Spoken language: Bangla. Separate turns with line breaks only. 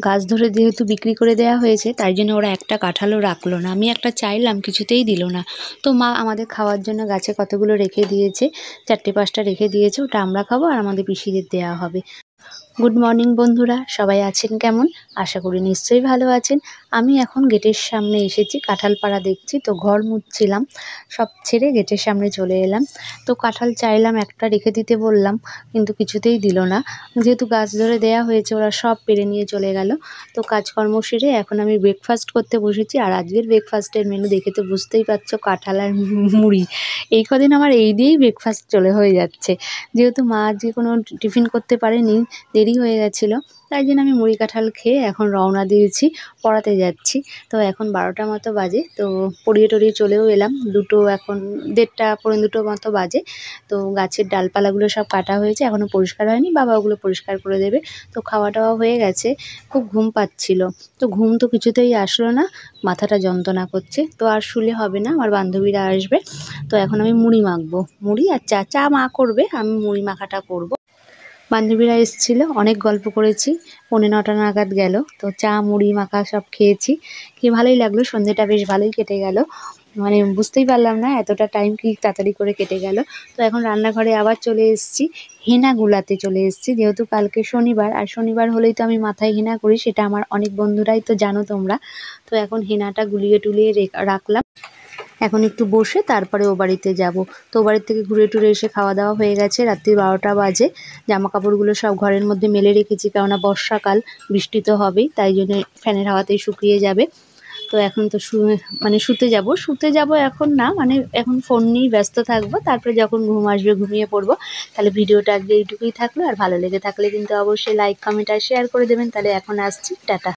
গাছ ধরে যেহেতু বিক্রি করে দেওয়া হয়েছে তাই জন্য ওরা একটা কাঁঠালও রাখলো না। আমি একটা চাইলাম, কিছুতেই দিল না। তো মা আমাদের খাওয়ার জন্য গাছে কতগুলো রেখে দিয়েছে, 4-5টা রেখে দিয়েছে, ওটা আমরা খাবো আর আমাদের পিসিদের দেওয়া হবে। গুড মর্নিং বন্ধুরা, সবাই আছেন কেমন? আশা করি নিশ্চয়ই ভালো আছেন। আমি এখন গেটের সামনে এসেছি, কাঁঠালপাড়া দেখছি, তো ঘর মুছছিলাম, সব ছেড়ে গেটের সামনে চলে এলাম। তো কাঁঠাল চাইলাম, একটা রেখে দিতে বললাম, কিন্তু কিছুতেই দিল না। যেহেতু গাছ ধরে দেয়া হয়েছে ওরা সব পেরে নিয়ে চলে গেল। তো কাজকর্ম সেরে এখন আমি ব্রেকফাস্ট করতে বসেছি। আর আজকের ব্রেকফাস্টের মেনু দেখে তো বুঝতেই পারছো, কাঁঠাল আর মুড়ি। এই কদিন আমার এই দিয়েই ব্রেকফাস্ট হয়ে যাচ্ছে। যেহেতু মা আজকে কোনো টিফিন করতে পারেনি, দেরি হয়ে গেছিলো, তাই জন্য আমি মুড়ি কাঁঠাল খেয়ে এখন রওনা দিয়েছি, পড়াতে যাচ্ছি। তো এখন 12টা মতো বাজে, তো পড়িয়ে টড়িয়ে চলেও এলাম। এখন 1:30 পৌনে 2টো মতো বাজে। তো গাছের ডালপালাগুলো সব কাটা হয়েছে, এখনও পরিষ্কার হয়নি, বাবা ওগুলো পরিষ্কার করে দেবে। তো খাওয়া টাওয়া হয়ে গেছে, খুব ঘুম পাচ্ছিল। তো ঘুম তো কিছুতেই আসলো না, মাথাটা যন্ত্রণা করছে। তো আর শুলে হবে না, আমার বান্ধবীরা আসবে। তো এখন আমি মুড়ি মাখবো, মুড়ি আর চা। চা মা করবে, আমি মুড়ি মাখাটা করব। বান্ধবীরা এসেছিলো, অনেক গল্প করেছি, 9:45 নাগাদ গেল। তো চা মুড়ি মাখা সব খেয়েছি, খেয়ে ভালোই লাগলো। সন্ধ্যেটা বেশ ভালোই কেটে গেল, মানে বুঝতেই পারলাম না এতটা টাইম কি তাড়াতাড়ি করে কেটে গেল। তো এখন রান্নাঘরে আবার চলে এসেছি, হেনা গুলাতে চলে এসেছি। যেহেতু কালকে শনিবার, আর শনিবার হলেই তো আমি মাথায় হেনা করি, সেটা আমার অনেক বন্ধুরাই তো জানো তোমরা। তো এখন হেনাটা গুলিয়ে টুলিয়ে রাখলাম। এখন একটু বসে তারপরে ও বাড়িতে যাব। তো ও বাড়ির থেকে ঘুরে টুরে এসে খাওয়া দাওয়া হয়ে গেছে, রাত্রি 12টা বাজে। জামা কাপড়গুলো সব ঘরের মধ্যে মেলে রেখেছি, কেননা বর্ষাকাল, বৃষ্টি তো হবেই, তাই জন্য ফ্যানের হাওয়াতেই শুকিয়ে যাবে। তো এখন তো শুতে যাব এখন না, মানে এখন ফোন নিয়েই ব্যস্ত থাকবো। তারপরে যখন ঘুম আসবে ঘুমিয়ে পড়বো। তাহলে ভিডিওটা আজকে এইটুকুই থাকলো, আর ভালো লেগে থাকলে কিন্তু অবশ্যই লাইক কমেন্ট আর শেয়ার করে দেবেন। তাহলে এখন আসছি, টাটা।